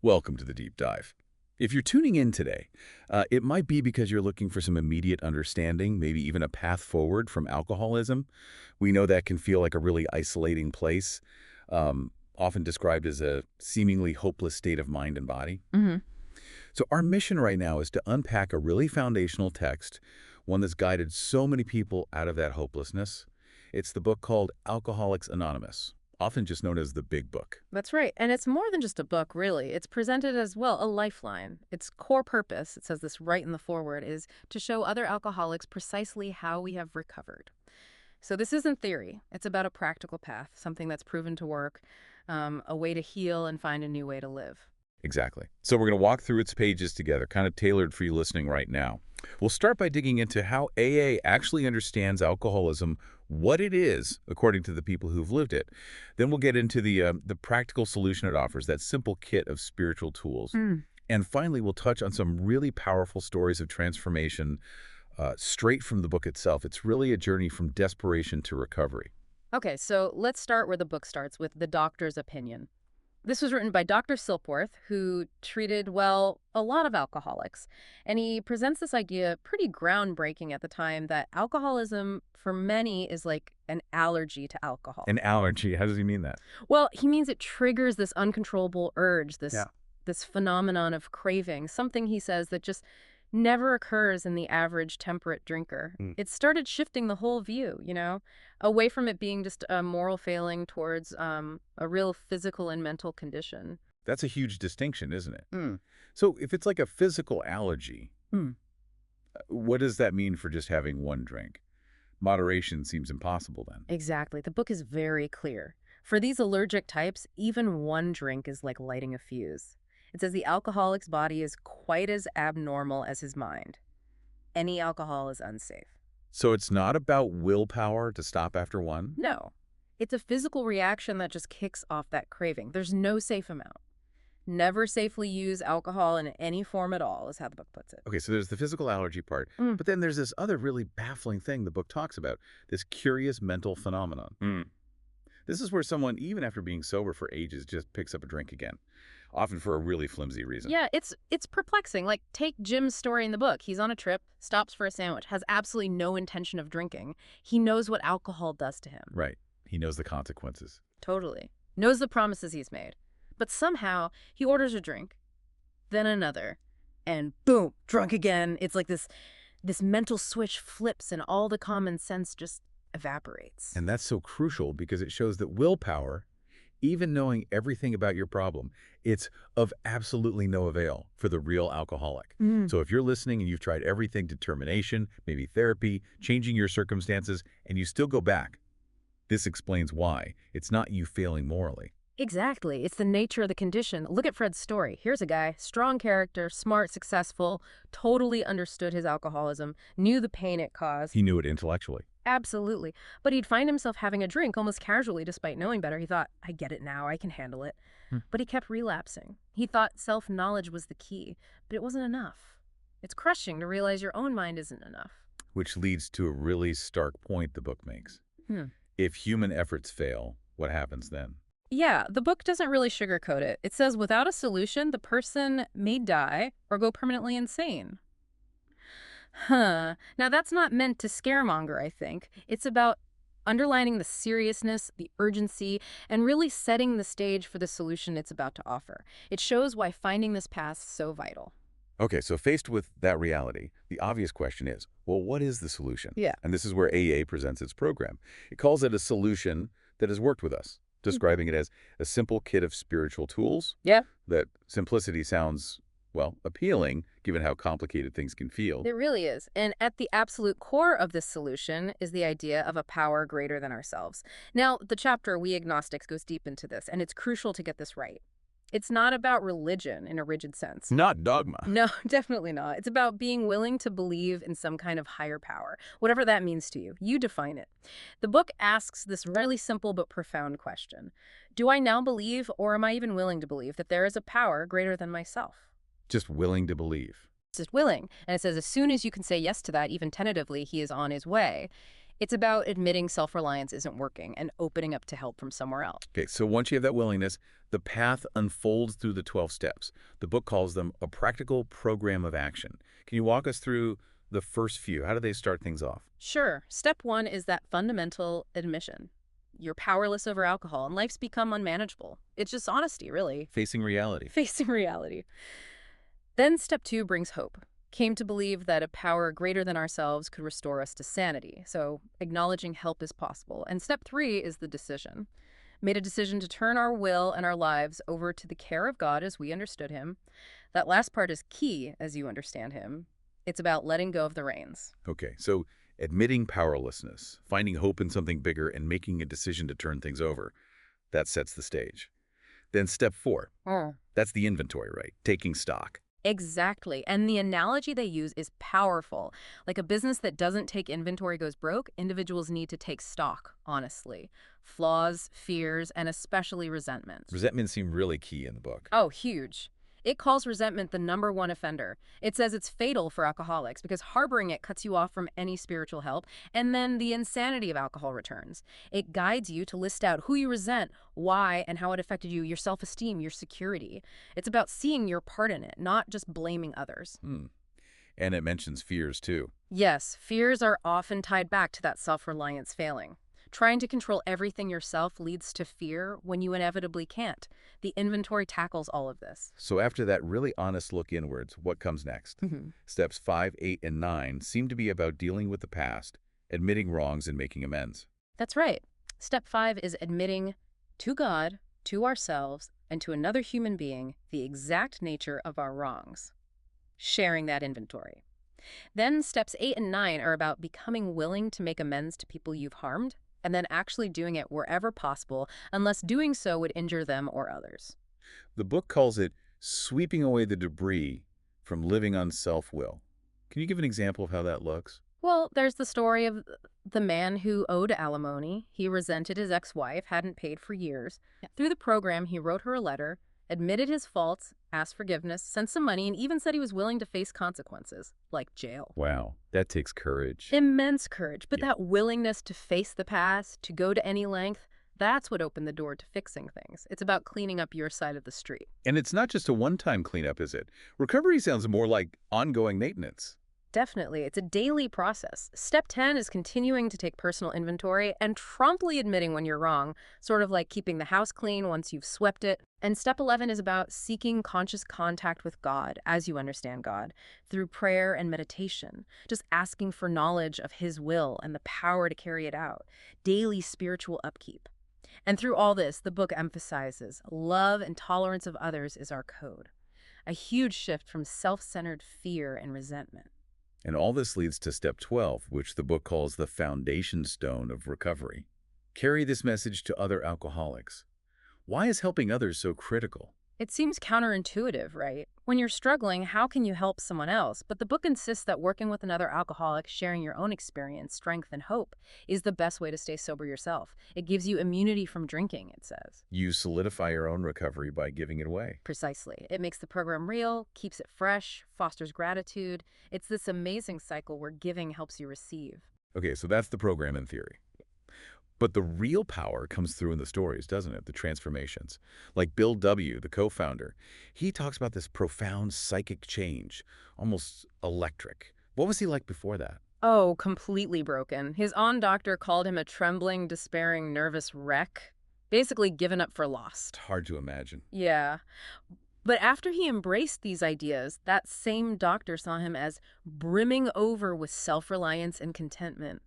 Welcome to the deep dive. If you're tuning in today, it might be because you're looking for some immediate understanding, maybe even a path forward from alcoholism. We know that can feel like a really isolating place, often described as a seemingly hopeless state of mind and body. Hmm. So our mission right now is to unpack a really foundational text, one that's guided so many people out of that hopelessness. It's the book called Alcoholics Anonymous, often just known as the Big Book. That's right. And it's more than just a book, really. It's presented as, well, a lifeline. Its core purpose, it says this right in the foreword, is to show other alcoholics precisely how we have recovered. So this isn't theory. It's about a practical path, something that's proven to work, a way to heal and find a new way to live. Exactly. So we're going to walk through its pages together, kind of tailored for you listening right now. We'll start by digging into how AA actually understands alcoholism, what it is, according to the people who've lived it. Then we'll get into the practical solution it offers, that simple kit of spiritual tools. And finally, we'll touch on some really powerful stories of transformation straight from the book itself. It's really a journey from desperation to recovery. Okay, so let's start where the book starts, with the doctor's opinion. This was written by Dr. Silkworth, who treated, well, a lot of alcoholics. And he presents this idea, pretty groundbreaking at the time, that alcoholism for many is like an allergy to alcohol. An allergy, how does he mean that? Well, he means it triggers this uncontrollable urge, Yeah. this phenomenon of craving, something, he says, that just never occurs in the average temperate drinker. It started shifting the whole view, away from it being just a moral failing towards a real physical and mental condition. That's a huge distinction, isn't it? So if it's like a physical allergy, what does that mean for just having one drink? Moderation seems impossible then. Exactly. The book is very clear. For these allergic types, even one drink is like lighting a fuse. It says the alcoholic's body is quite as abnormal as his mind. Any alcohol is unsafe. So it's not about willpower to stop after one? No. It's a physical reaction that just kicks off that craving. There's no safe amount. Never safely use alcohol in any form at all, is how the book puts it. Okay, so there's the physical allergy part, but then there's this other really baffling thing the book talks about, this curious mental phenomenon. This is where someone, even after being sober for ages, just picks up a drink again, often for a really flimsy reason. Yeah, it's perplexing. Like, take Jim's story in the book. He's on a trip, stops for a sandwich, has absolutely no intention of drinking. He knows what alcohol does to him. Right. He knows the consequences. Totally. Knows the promises he's made. But somehow, he orders a drink, then another, and boom, drunk again. It's like this mental switch flips and all the common sense just evaporates. And that's so crucial because it shows that willpower, even knowing everything about your problem, it's of absolutely no avail for the real alcoholic. So if you're listening and you've tried everything, determination, maybe therapy, changing your circumstances, and you still go back, this explains why. It's not you failing morally. Exactly. It's the nature of the condition. Look at Fred's story. Here's a guy, strong character, smart, successful, totally understood his alcoholism, knew the pain it caused. He knew it intellectually. Absolutely. But he'd find himself having a drink almost casually despite knowing better. He thought, I get it now, I can handle it. But he kept relapsing. He thought self-knowledge was the key, but it wasn't enough. It's crushing to realize your own mind isn't enough. Which leads to a really stark point the book makes. If human efforts fail, what happens then? Yeah, the book doesn't really sugarcoat it. It says without a solution, the person may die or go permanently insane. Now, that's not meant to scaremonger, I think. It's about underlining the seriousness, the urgency, and really setting the stage for the solution it's about to offer. It shows why finding this path is so vital. Okay, so faced with that reality, the obvious question is, well, what is the solution? Yeah. And this is where AA presents its program. It calls it a solution that has worked with us, describing it as a simple kit of spiritual tools. Yeah. That simplicity sounds, well, appealing, given how complicated things can feel. It really is. And at the absolute core of this solution is the idea of a power greater than ourselves. Now, the chapter, We Agnostics, goes deep into this, and it's crucial to get this right. It's not about religion in a rigid sense. Not dogma. No, definitely not. It's about being willing to believe in some kind of higher power, whatever that means to you. You define it. The book asks this really simple but profound question. Do I now believe, or am I even willing to believe, that there is a power greater than myself? Just willing to believe. Just willing. And it says as soon as you can say yes to that, even tentatively, he is on his way. It's about admitting self-reliance isn't working and opening up to help from somewhere else. Okay, so once you have that willingness, the path unfolds through the 12 steps. The book calls them a practical program of action. Can you walk us through the first few? How do they start things off? Sure, step one is that fundamental admission. You're powerless over alcohol and life's become unmanageable. It's just honesty, really. Facing reality. Facing reality. Then step two brings hope. Came to believe that a power greater than ourselves could restore us to sanity. So acknowledging help is possible. And step three is the decision. Made a decision to turn our will and our lives over to the care of God as we understood him. That last part is key as you understand him. It's about letting go of the reins. Okay, so admitting powerlessness, finding hope in something bigger, and making a decision to turn things over. That sets the stage. Then step four. That's the inventory, right? Taking stock. Exactly. And the analogy they use is powerful. Like a business that doesn't take inventory goes broke, individuals need to take stock, honestly. Flaws, fears, and especially resentment. Resentment seemed really key in the book. Oh, huge. It calls resentment the #1 offender. It says it's fatal for alcoholics because harboring it cuts you off from any spiritual help, and then the insanity of alcohol returns. It guides you to list out who you resent, why, and how it affected you, your self-esteem, your security. It's about seeing your part in it, not just blaming others. And it mentions fears, too. Yes, fears are often tied back to that self-reliance failing. Trying to control everything yourself leads to fear when you inevitably can't. The inventory tackles all of this. So after that really honest look inwards, what comes next? Steps 5, 8, and 9 seem to be about dealing with the past, admitting wrongs, and making amends. That's right. Step 5 is admitting to God, to ourselves, and to another human being the exact nature of our wrongs. Sharing that inventory. Then steps 8 and 9 are about becoming willing to make amends to people you've harmed, and then actually doing it wherever possible, unless doing so would injure them or others. The book calls it sweeping away the debris from living on self-will. Can you give an example of how that looks? Well, there's the story of the man who owed alimony. He resented his ex-wife, hadn't paid for years. Through the program, he wrote her a letter, admitted his faults, asked forgiveness, sent some money, and even said he was willing to face consequences, like jail. Wow, that takes courage. Immense courage, but that willingness to face the past, to go to any length, that's what opened the door to fixing things. It's about cleaning up your side of the street. And it's not just a one-time cleanup, is it? Recovery sounds more like ongoing maintenance. Definitely. It's a daily process. Step 10 is continuing to take personal inventory and promptly admitting when you're wrong, sort of like keeping the house clean once you've swept it. And step 11 is about seeking conscious contact with God, as you understand God, through prayer and meditation, just asking for knowledge of his will and the power to carry it out, daily spiritual upkeep. And through all this, the book emphasizes love and tolerance of others is our code, a huge shift from self-centered fear and resentment. And all this leads to step 12, which the book calls the foundation stone of recovery. Carry this message to other alcoholics. Why is helping others so critical? It seems counterintuitive, right? When you're struggling, how can you help someone else? But the book insists that working with another alcoholic, sharing your own experience, strength, and hope is the best way to stay sober yourself. It gives you immunity from drinking, it says. You solidify your own recovery by giving it away. Precisely. It makes the program real, keeps it fresh, fosters gratitude. It's this amazing cycle where giving helps you receive. Okay, so that's the program in theory. But the real power comes through in the stories, doesn't it? The transformations. Like Bill W., the co-founder, he talks about this profound psychic change, almost electric. What was he like before that? Oh, completely broken. His own doctor called him a trembling, despairing, nervous wreck. Basically given up for lost. It's hard to imagine. Yeah. But after he embraced these ideas, that same doctor saw him as brimming over with self-reliance and contentment.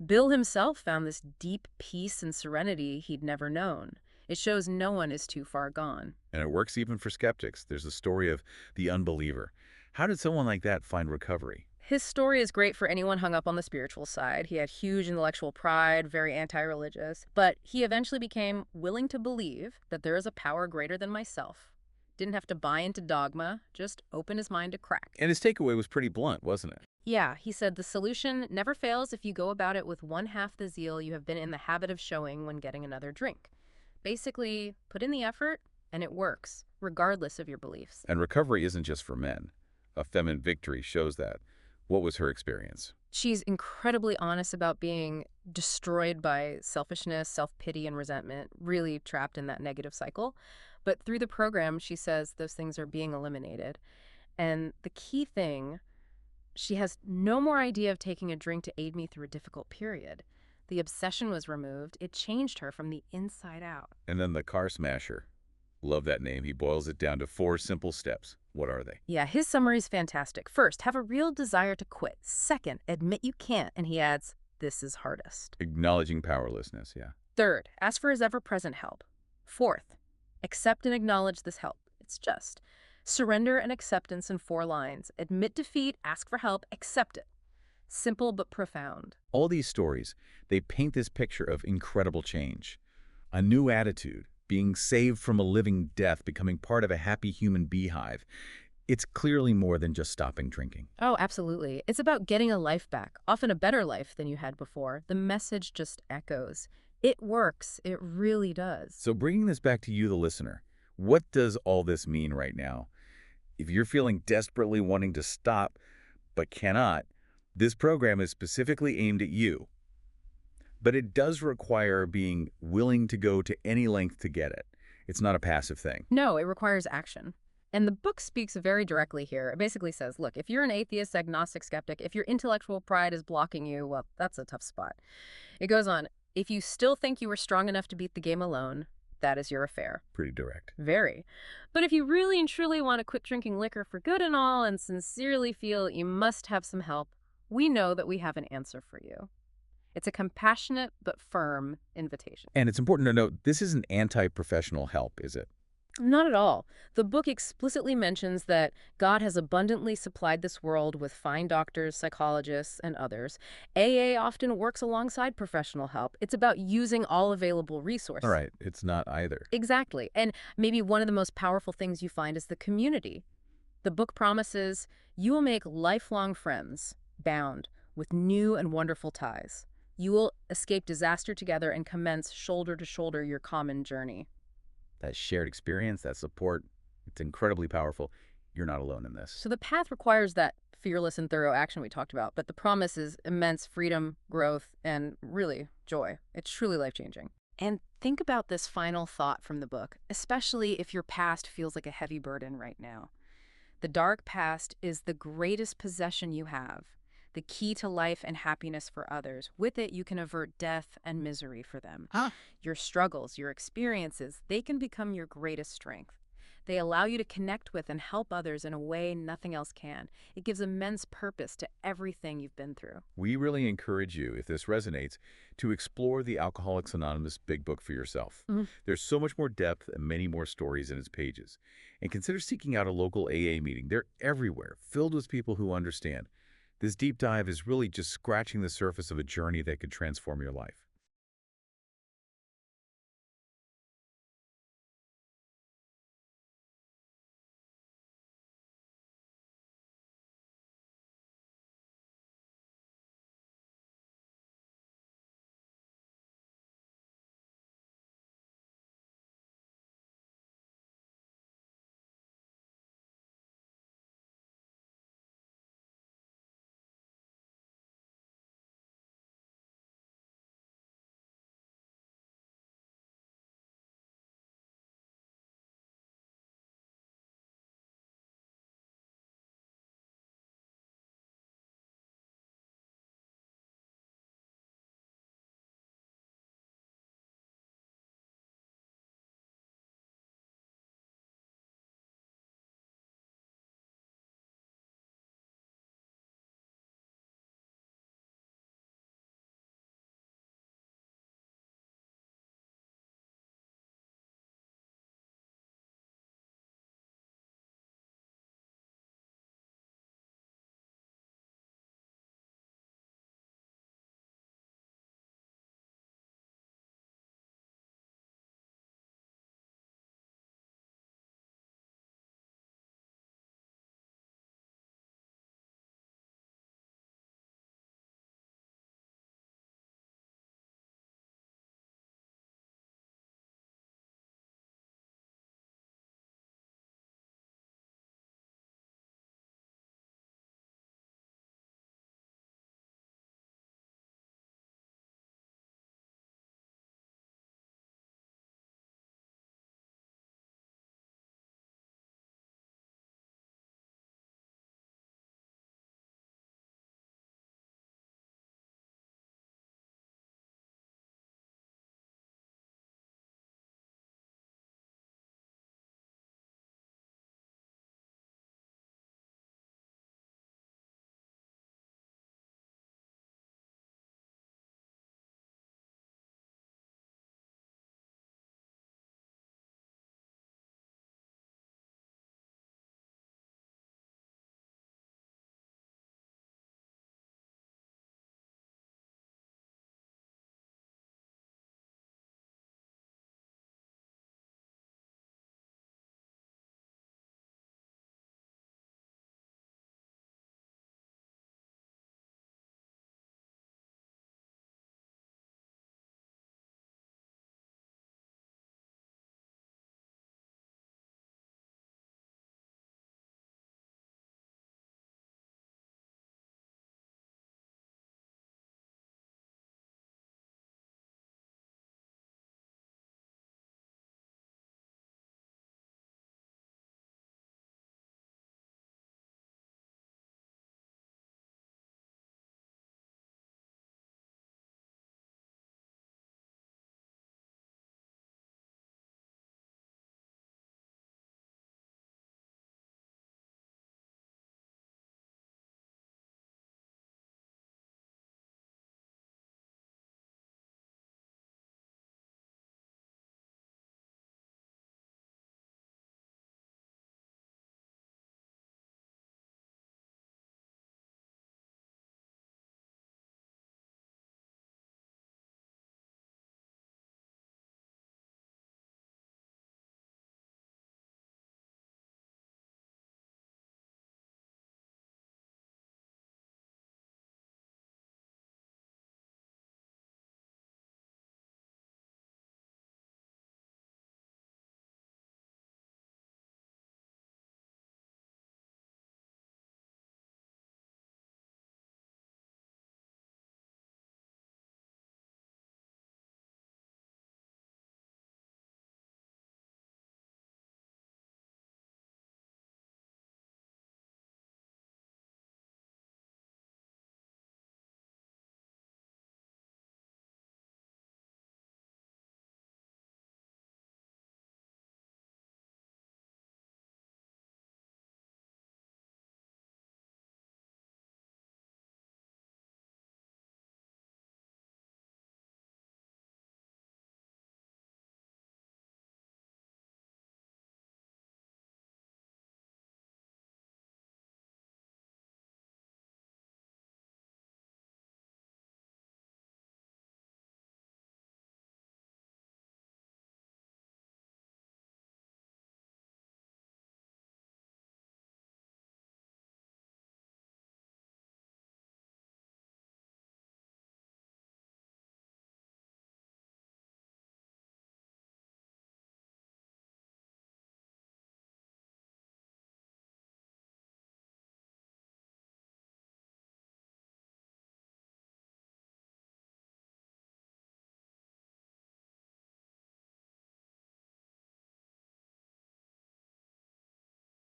Bill himself found this deep peace and serenity he'd never known. It shows no one is too far gone. And it works even for skeptics. There's the story of the unbeliever. How did someone like that find recovery? His story is great for anyone hung up on the spiritual side. He had huge intellectual pride, very anti-religious, but he eventually became willing to believe that there is a power greater than myself. Didn't have to buy into dogma, just open his mind to crack. And his takeaway was pretty blunt, wasn't it? Yeah, he said the solution never fails if you go about it with one half the zeal you have been in the habit of showing when getting another drink. Basically, put in the effort, and it works, regardless of your beliefs. And recovery isn't just for men. A Feminine Victory shows that. What was her experience? She's incredibly honest about being destroyed by selfishness, self-pity, and resentment, really trapped in that negative cycle. But through the program, she says those things are being eliminated. And the key thing, she has no more idea of taking a drink to aid me through a difficult period. The obsession was removed. It changed her from the inside out. And then the car smasher. Love that name. He boils it down to 4 simple steps. What are they? Yeah, his summary is fantastic. First, have a real desire to quit. Second, admit you can't. And he adds, this is hardest. Acknowledging powerlessness, yeah. Third, ask for his ever-present help. Fourth, accept and acknowledge this help. It's just surrender and acceptance in 4 lines. Admit defeat, ask for help, accept it. Simple but profound. All these stories, they paint this picture of incredible change. A new attitude, being saved from a living death, becoming part of a happy human beehive. It's clearly more than just stopping drinking. Oh, absolutely. It's about getting a life back, often a better life than you had before. The message just echoes. It works. It really does. So bringing this back to you, the listener, what does all this mean right now? If you're feeling desperately wanting to stop but cannot, this program is specifically aimed at you. But it does require being willing to go to any length to get it. It's not a passive thing. No, it requires action. And the book speaks very directly here. It basically says, look, if you're an atheist, agnostic, skeptic, if your intellectual pride is blocking you, well, that's a tough spot. It goes on, if you still think you were strong enough to beat the game alone, that is your affair. Pretty direct. Very. But if you really and truly want to quit drinking liquor for good and all and sincerely feel you must have some help, we know that we have an answer for you. It's a compassionate but firm invitation. And it's important to note, this isn't anti-professional help, is it? Not at all. The book explicitly mentions that God has abundantly supplied this world with fine doctors, psychologists, and others. AA often works alongside professional help. It's about using all available resources. All right, it's not either. Exactly. And maybe one of the most powerful things you find is the community. The book promises you will make lifelong friends, bound with new and wonderful ties. You will escape disaster together and commence shoulder to shoulder your common journey. That shared experience, that support, it's incredibly powerful. You're not alone in this. So the path requires that fearless and thorough action we talked about, but the promise is immense freedom, growth, and really joy. It's truly life-changing. And think about this final thought from the book, especially if your past feels like a heavy burden right now. The dark past is the greatest possession you have, the key to life and happiness for others. With it, you can avert death and misery for them. Your struggles, your experiences, they can become your greatest strength. They allow you to connect with and help others in a way nothing else can. It gives immense purpose to everything you've been through. We really encourage you, if this resonates, to explore the Alcoholics Anonymous Big Book for yourself. There's so much more depth and many more stories in its pages. And consider seeking out a local AA meeting. They're everywhere, filled with people who understand. This deep dive is really just scratching the surface of a journey that could transform your life.